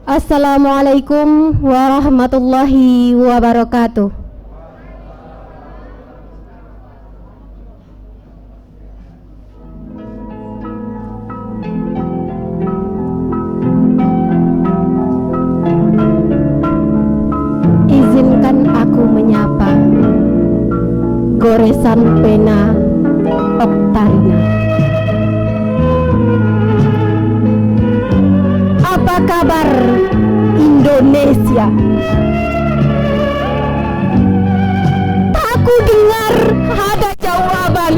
Assalamualaikum warahmatullahi wabarakatuh. Izinkan aku menyapa goresan pena Oktarina. Apa kabar Indonesia? Tak ku dengar ada jawaban.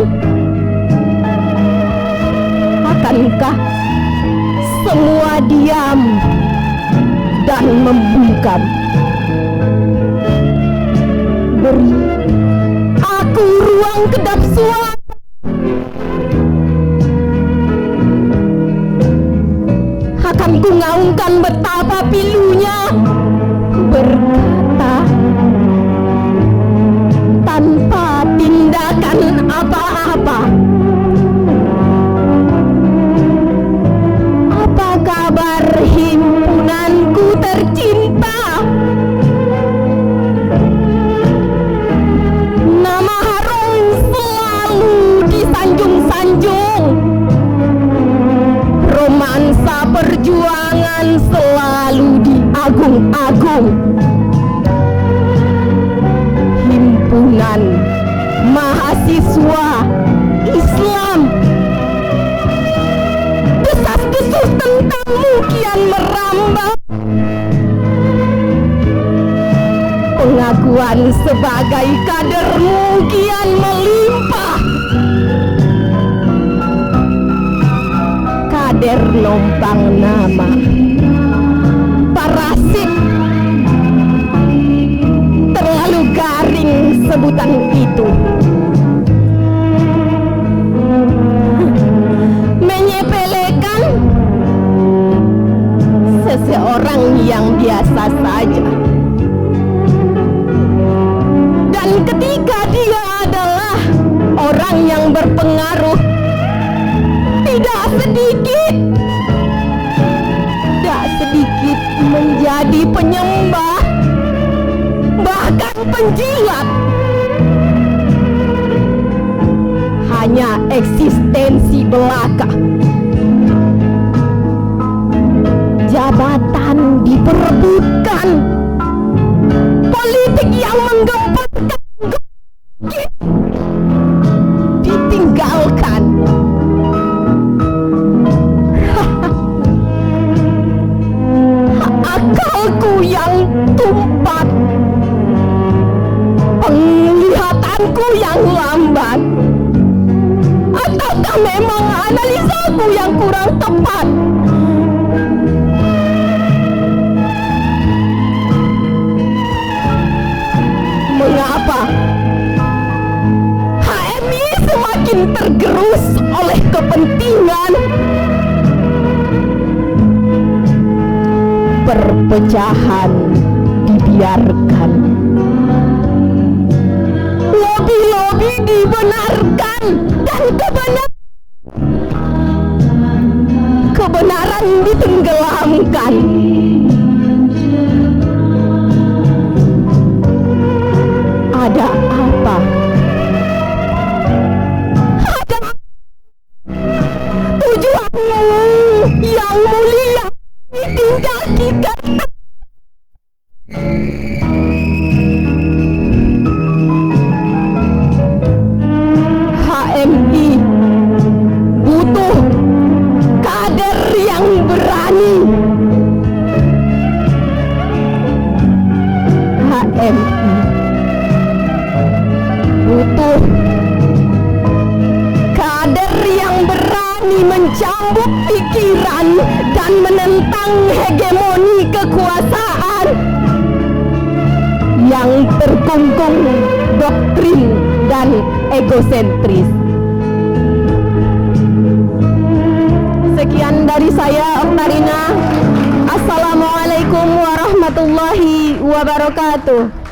Akankah semua diam dan membungkam? Beri aku ruang kedap suara. Akan ku ngaungkan betapa pilunya berkata tanpa tindakan apa-apa. Apa kabar himpunanku tercinta? Nama harum selalu disanjung-sanjung, romansa perjuangan selalu diagung-agung. Himpunan mahasiswa Islam, desas-desus tentangmu kian merambah. Pengakuan sebagai kadermu kian melimpah. Kader lompang nama, parasit, terlalu garing sebutan itu. Menyepelekan seseorang yang biasa saja. Dan ketika dia adalah orang yang berpengaruh, tidak sedikit menjadi penyembah, bahkan penjilat. Hanya eksistensi belaka, jabatan diperebutkan, politik yang menggempatkan ditinggalkan. Akalku yang tumpat, penglihatanku yang lambat, ataukah memang analisaku yang kurang tepat? Mengapa HMI semakin tergerus oleh kepentingan? Perpecahan dibiarkan, lobi-lobi dibenarkan, dan kebenaran ditenggelamkan. Ada apa? Ada tujuanmu yang mulia tinggal kita. HMI butuh kader yang berani. HMI butuh kader yang berani mencambuk pikiran dan menentang hegemoni kekuasaan yang terkungkung doktrin dan egosentris. Sekian dari saya, Oktarina. Assalamualaikum warahmatullahi wabarakatuh.